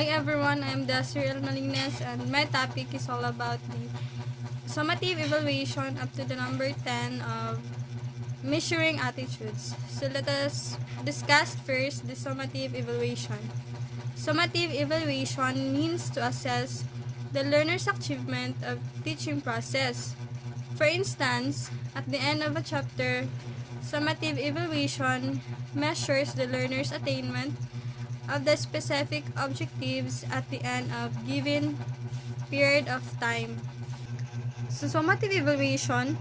Hi everyone, I'm Desiree Malines and my topic is all about the summative evaluation up to the number 10 of measuring attitudes. So let us discuss first the summative evaluation. Summative evaluation means to assess the learner's achievement of teaching process. For instance, at the end of a chapter, summative evaluation measures the learner's attainment of the specific objectives at the end of given period of time. So summative evaluation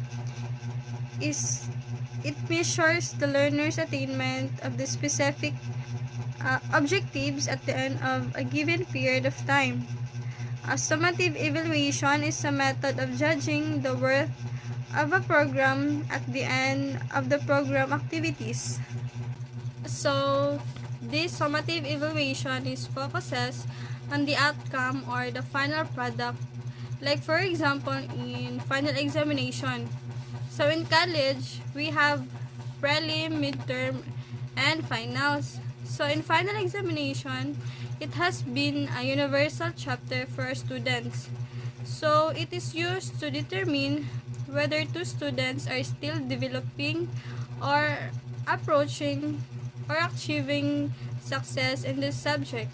is it measures the learner's attainment of the specific objectives at the end of a given period of time. A summative evaluation is a method of judging the worth of a program at the end of the program activities. So, this summative evaluation is focuses on the outcome or the final product. Like for example, in final examination. So in college, we have prelim, midterm, and finals. So in final examination, it has been a universal chapter for students. So it is used to determine whether two students are still developing or approaching or achieving success in this subject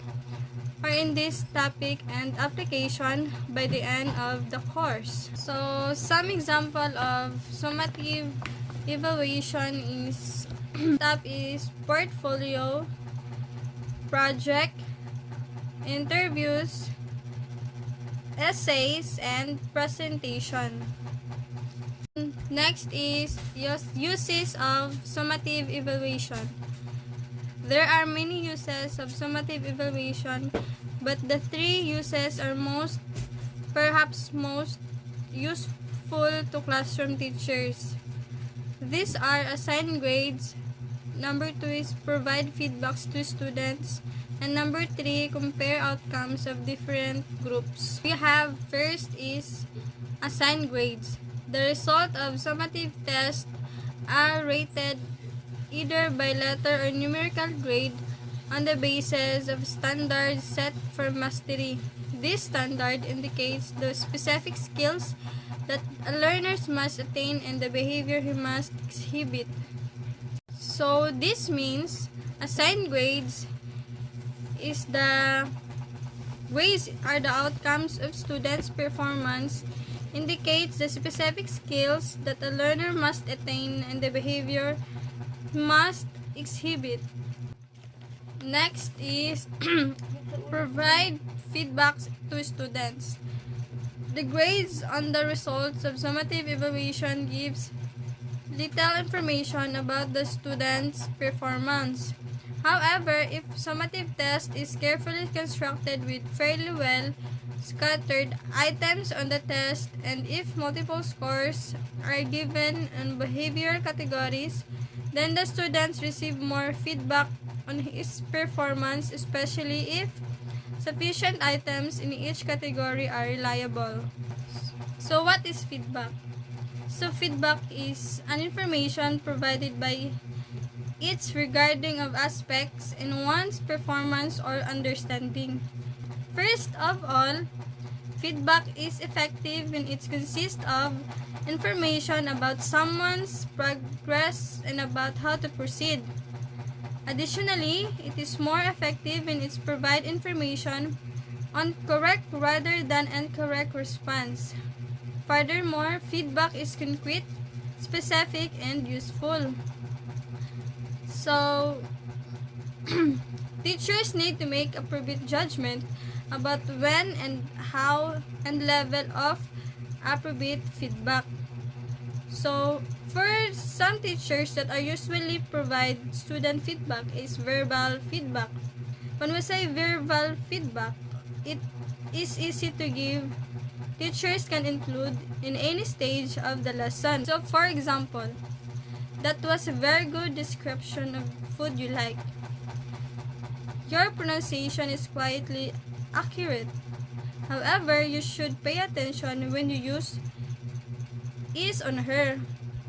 or in this topic and application by the end of the course. So some example of summative evaluation is top is portfolio, project, interviews, essays, and presentation. Next is uses of summative evaluation. There are many uses of summative evaluation, but the three uses are perhaps most useful to classroom teachers. These are assign grades, number 2 is provide feedbacks to students, and number 3, compare outcomes of different groups. We have first is assign grades. The result of summative tests are rated either by letter or numerical grade on the basis of standards set for mastery. This standard indicates the specific skills that a learner must attain and the behavior he must exhibit. So this means assigned grades are the outcomes of students' performance, indicates the specific skills that a learner must attain and the behavior must exhibit. Next is provide feedbacks to students. The grades on the results of summative evaluation gives little information about the student's performance. However, if summative test is carefully constructed with fairly well scattered items on the test, and if multiple scores are given on behavioral categories, then the students receive more feedback on his performance, especially if sufficient items in each category are reliable. So what is feedback? So feedback is an information provided by each regarding of aspects in one's performance or understanding. First of all, feedback is effective when it consists of information about someone's progress and about how to proceed. Additionally, it is more effective when it provides information on correct rather than incorrect response. Furthermore, feedback is concrete, specific, and useful. So, teachers need to make appropriate judgment about when and how and level of appropriate feedback. So, for some teachers that are usually provide student feedback is verbal feedback. When we say verbal feedback, it is easy to give. Teachers can include in any stage of the lesson. So, for example, that was a very good description of food you like. Your pronunciation is quietly accurate. However, you should pay attention when you use is on her.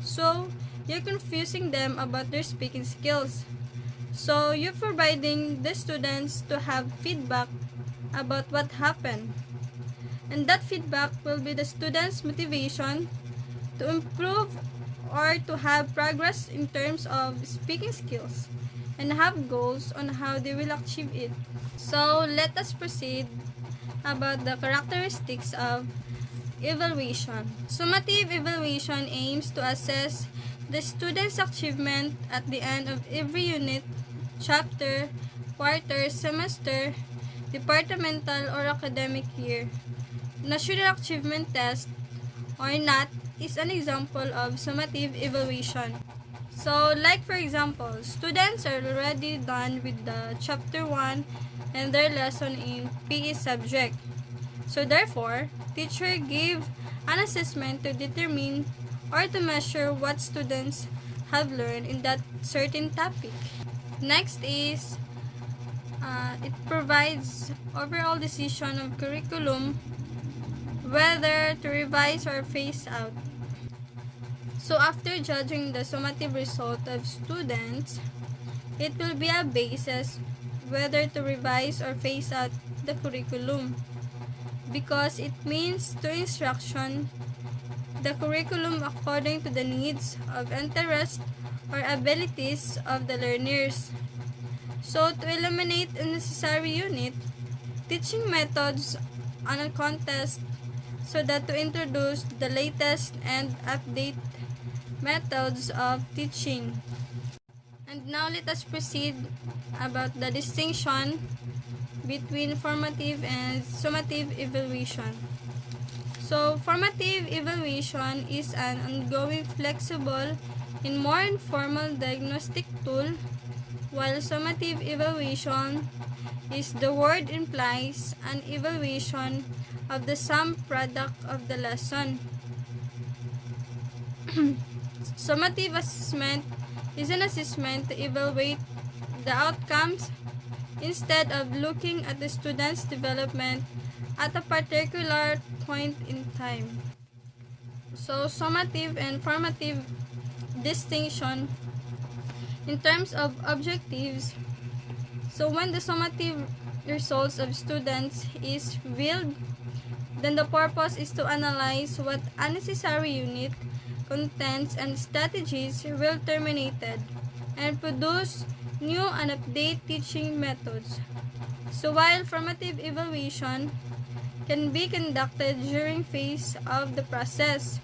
So, you're confusing them about their speaking skills. So, you're providing the students to have feedback about what happened. And that feedback will be the student's motivation to improve or to have progress in terms of speaking skills and have goals on how they will achieve it. So let us proceed about the characteristics of evaluation. Summative evaluation aims to assess the student's achievement at the end of every unit, chapter, quarter, semester, departmental, or academic year. National Achievement Test, or NAT, is an example of summative evaluation. So, like for example, students are already done with the chapter 1 and their lesson in PE subject. So therefore, teacher gave an assessment to determine or to measure what students have learned in that certain topic. Next is it provides overall decision of curriculum whether to revise or phase out. So after judging the summative result of students, it will be a basis whether to revise or phase out the curriculum, because it means to instruction the curriculum according to the needs of interest or abilities of the learners. So to eliminate unnecessary unit, teaching methods on a contest, so that to introduce the latest and update methods of teaching. And now let us proceed about the distinction between formative and summative evaluation. So, formative evaluation is an ongoing, flexible, and more informal diagnostic tool, while summative evaluation is the word implies an evaluation of the sum product of the lesson. Summative assessment is an assessment to evaluate the outcomes instead of looking at the student's development at a particular point in time. So, summative and formative distinction in terms of objectives. So, when the summative results of students is revealed, then the purpose is to analyze what unnecessary unit, contents, and strategies will terminated and produce new and update teaching methods. So while formative evaluation can be conducted during phase of the process,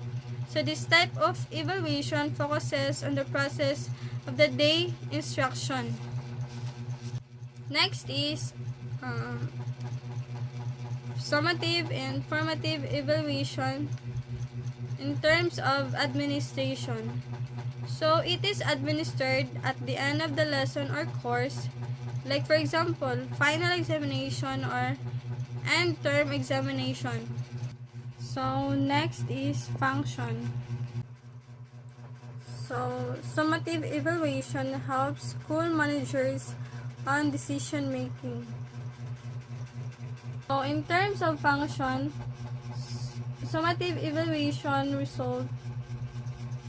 so this type of evaluation focuses on the process of the day instruction. Next is summative and formative evaluation in terms of administration. So it is administered at the end of the lesson or course, like for example, final examination or end term examination. So next is function. So summative evaluation helps school managers on decision making. So in terms of function, summative evaluation result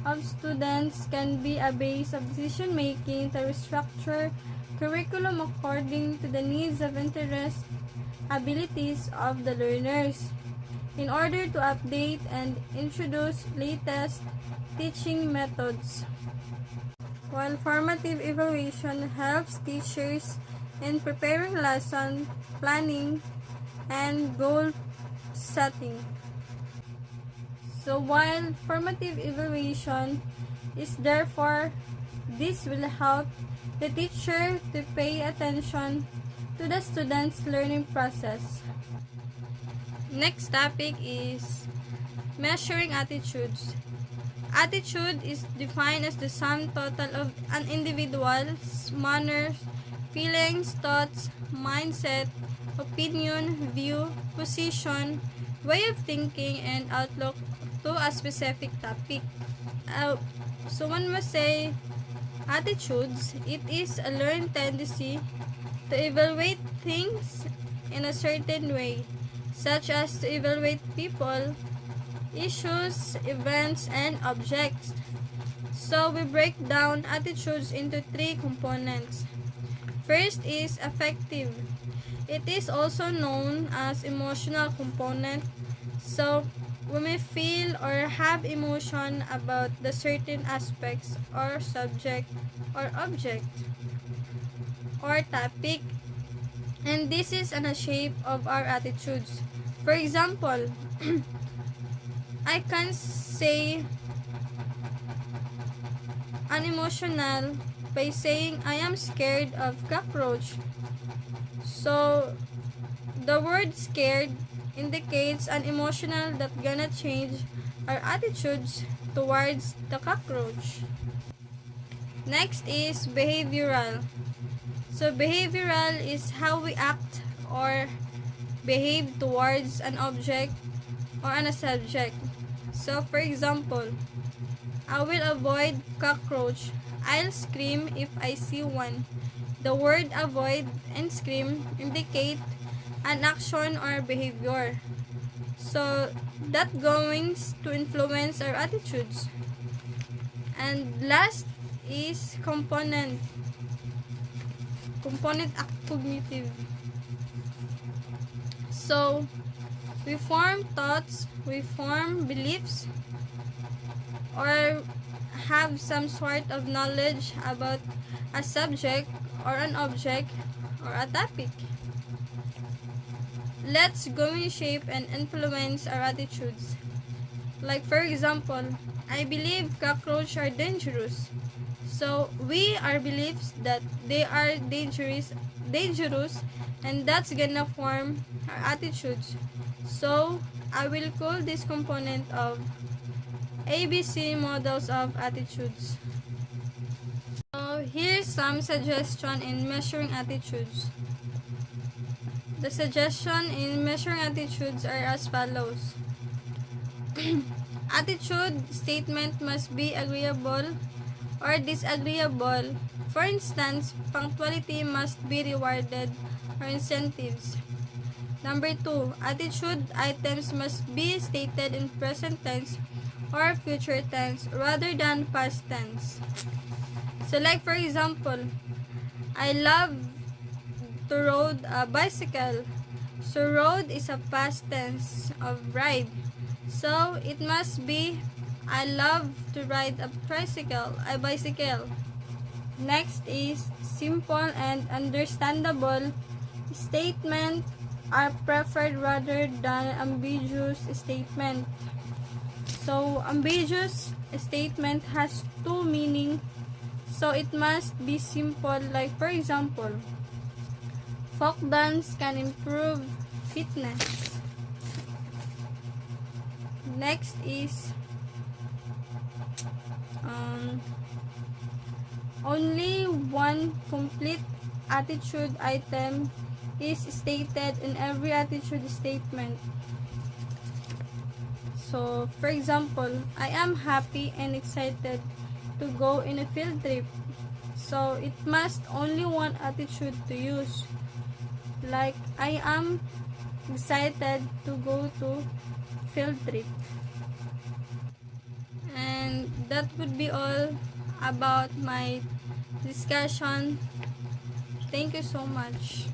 of students can be a base of decision making to restructure curriculum according to the needs of interest, abilities of the learners, in order to update and introduce latest teaching methods. While formative evaluation helps teachers in preparing lesson planning and goal setting. So while formative evaluation is therefore, this will help the teacher to pay attention to the student's learning process. Next topic is measuring attitudes. Attitude is defined as the sum total of an individual's manners, feelings, thoughts, mindset, opinion, view, position, way of thinking, and outlook to a specific topic. So one must say attitudes, it is a learned tendency to evaluate things in a certain way, such as to evaluate people, issues, events, and objects. So we break down attitudes into three components. First is affective. It is also known as emotional component. So, we may feel or have emotion about the certain aspects or subject or object or topic, and this is in a shape of our attitudes. For example, I can say unemotional by saying I am scared of cockroach. So the word scared indicates an emotional that gonna change our attitudes towards the cockroach. Next is behavioral. So behavioral is how we act or behave towards an object or on a subject. So for example, I will avoid cockroach. I'll scream if I see one. The word avoid and scream indicate an action or behavior. So that going to influence our attitudes. And last is component act cognitive. So we form thoughts, we form beliefs, or have some sort of knowledge about a subject or an object or a topic. Let's go and shape and influence our attitudes. Like for example, I believe cockroaches are dangerous. So we our beliefs that they are dangerous, and that's gonna form our attitudes. So I will call this component of ABC models of attitudes. So here's some suggestion in measuring attitudes. The suggestion in measuring attitudes are as follows. Attitude statement must be agreeable or disagreeable. For instance, punctuality must be rewarded or incentives. Number 2, attitude items must be stated in present tense or future tense rather than past tense. So like for example, I love to ride a bicycle. So rode is a past tense of ride. So it must be I love to ride a bicycle. Next is simple and understandable statement are preferred rather than ambiguous statement. So ambiguous statement has two meaning, so it must be simple. Like for example, folk dance can improve fitness. Next is only one complete attitude item is stated in every attitude statement. So, for example, I am happy and excited to go in a field trip. So, it must only one attitude to use. Like, I am excited to go to field trip. And that would be all about my discussion. Thank you so much.